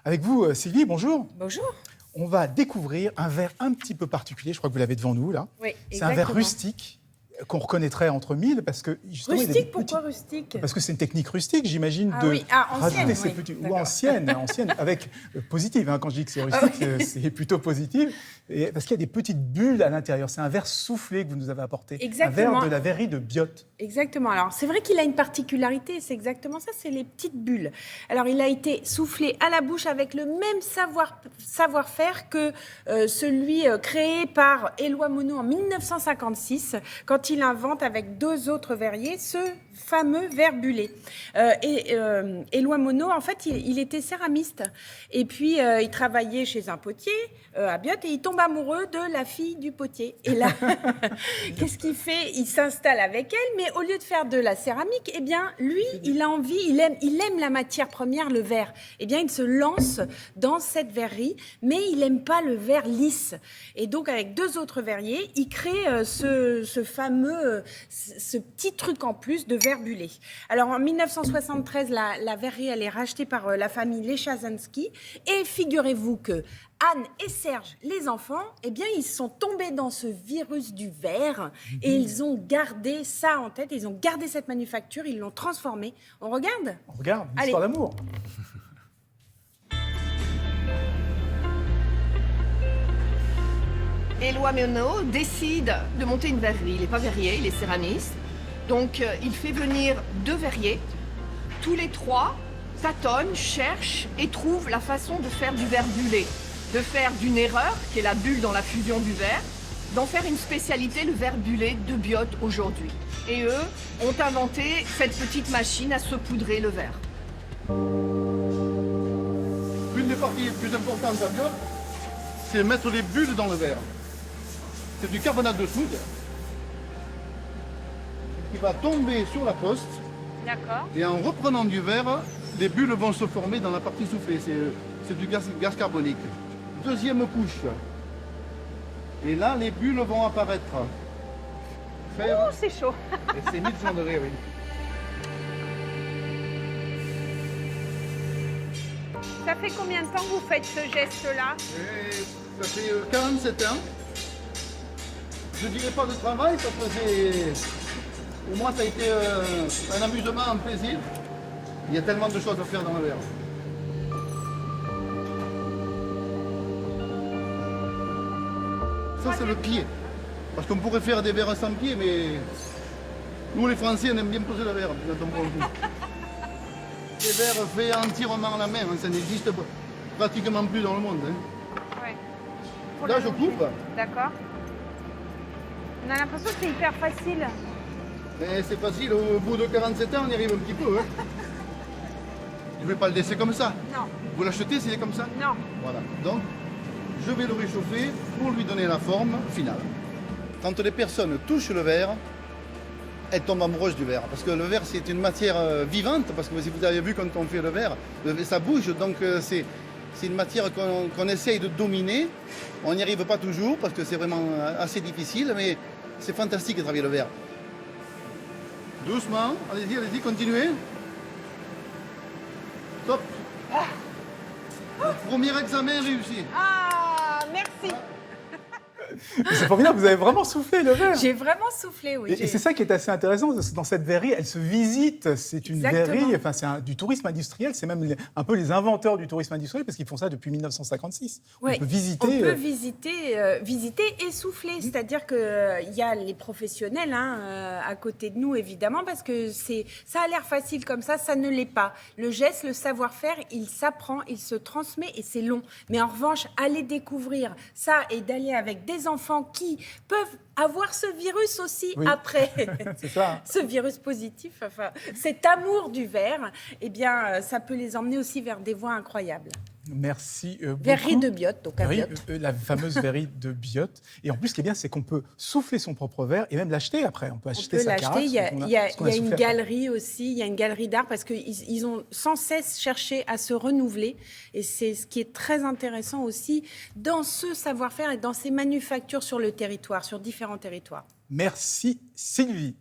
Avec vous, Sylvie, bonjour. Bonjour. On va découvrir un verre un petit peu particulier. Je crois que vous l'avez devant nous, là. Oui, c'est un verre rustique qu'on reconnaîtrait entre mille parce que justement, rustique, pourquoi rustique? Parce que c'est une technique rustique, j'imagine, ancienne, rajouter ces petits ou ancienne, avec positive. Quand je dis que c'est rustique, c'est plutôt positif, et parce qu'il y a des petites bulles à l'intérieur. C'est un verre soufflé que vous nous avez apporté. Exactement. Un verre de la verrerie de Biot. Exactement. Alors, c'est vrai qu'il a une particularité, c'est exactement ça, c'est les petites bulles. Alors, il a été soufflé à la bouche avec le même savoir-faire que celui créé par Éloi Monod en 1956, quand il invente avec deux autres verriers ce fameux verre bullé. Éloi Monod, en fait, il était céramiste. Et puis, il travaillait chez un potier à Biot et il tombe amoureux de la fille du potier. Et là, qu'est-ce qu'il fait? Il s'installe avec elle, mais au lieu de faire de la céramique, eh bien, lui, il a envie, il aime la matière première, le verre. Eh bien, il se lance dans cette verrerie, mais il n'aime pas le verre lisse. Et donc, avec deux autres verriers, il crée ce fameux, ce petit truc en plus de verre bullé. Alors, en 1973, la verrerie, elle est rachetée par la famille Leschazanski. Et figurez-vous que Anne et Serge, les enfants, eh bien, ils sont tombés dans ce virus du verre et ils ont gardé ça en tête. Ils ont gardé cette manufacture, ils l'ont transformée. On regarde ? On regarde, une histoire d'amour. Éloi Monod décide de monter une verrerie. Il n'est pas verrier, il est céramiste. Donc, il fait venir deux verriers. Tous les trois tâtonnent, cherchent et trouvent la façon de faire du verre bullé. De faire d'une erreur, qui est la bulle dans la fusion du verre, d'en faire une spécialité, le verre bullé de Biot aujourd'hui. Et eux ont inventé cette petite machine à saupoudrer le verre. Une des parties les plus importantes à Biot, c'est mettre les bulles dans le verre. C'est du carbonate de soude qui va tomber sur la poste. D'accord. Et en reprenant du verre, les bulles vont se former dans la partie soufflée. C'est du gaz carbonique. Deuxième couche. Et là, les bulles vont apparaître. Oh, c'est chaud. Et c'est 1100 degrés, oui. Ça fait combien de temps que vous faites ce geste-là? Et ça fait 47 ans. Je dirais pas de travail, ça faisait... Pour moi, ça a été un amusement, un plaisir. Il y a tellement de choses à faire dans le verre. Ça, c'est le pied. Parce qu'on pourrait faire des verres sans pied, mais nous, les Français, on aime bien poser le verre quand on prend le coup. Des verres faits entièrement à la main, ça n'existe pratiquement plus dans le monde. Ouais. Là, je coupe. D'accord. On a l'impression que c'est hyper facile. Mais c'est facile, au bout de 47 ans, on y arrive un petit peu. Je ne vais pas le laisser comme ça. Non. Vous l'achetez s'il est comme ça? Non. Voilà. Donc, je vais le réchauffer pour lui donner la forme finale. Quand les personnes touchent le verre, elles tombent amoureuses du verre. Parce que le verre, c'est une matière vivante. Parce que si vous avez vu quand on fait le verre, ça bouge. Donc, c'est une matière qu'on essaye de dominer. On n'y arrive pas toujours parce que c'est vraiment assez difficile. Mais c'est fantastique de travailler le verre. Doucement. Allez-y, allez-y, continuez. Top. Le premier examen réussi. Ah, merci. C'est formidable, vous avez vraiment soufflé le verre. J'ai vraiment soufflé, oui. Et c'est ça qui est assez intéressant, dans cette verrerie, elle se visite. C'est une verrerie, enfin, du tourisme industriel, c'est même un peu les inventeurs du tourisme industriel, parce qu'ils font ça depuis 1956. Ouais, on peut visiter. On peut visiter et souffler. C'est-à-dire qu'il y a les professionnels à côté de nous, évidemment, parce que ça a l'air facile comme ça ne l'est pas. Le geste, le savoir-faire, il s'apprend, il se transmet et c'est long. Mais en revanche, aller découvrir ça et d'aller avec des enfants qui peuvent avoir ce virus aussi après, c'est ça. Ce virus positif, enfin, cet amour du verre, eh bien, ça peut les emmener aussi vers des voies incroyables. Merci beaucoup. Verrerie de Biot, donc à Biot. La fameuse verrerie de Biot. Et en plus, ce qui est bien, c'est qu'on peut souffler son propre verre et même l'acheter après. On peut acheter sa carafe. Il y a une galerie aussi, il y a une galerie d'art parce qu'ils ont sans cesse cherché à se renouveler. Et c'est ce qui est très intéressant aussi dans ce savoir-faire et dans ces manufactures sur le territoire, sur différents territoires. Merci Sylvie.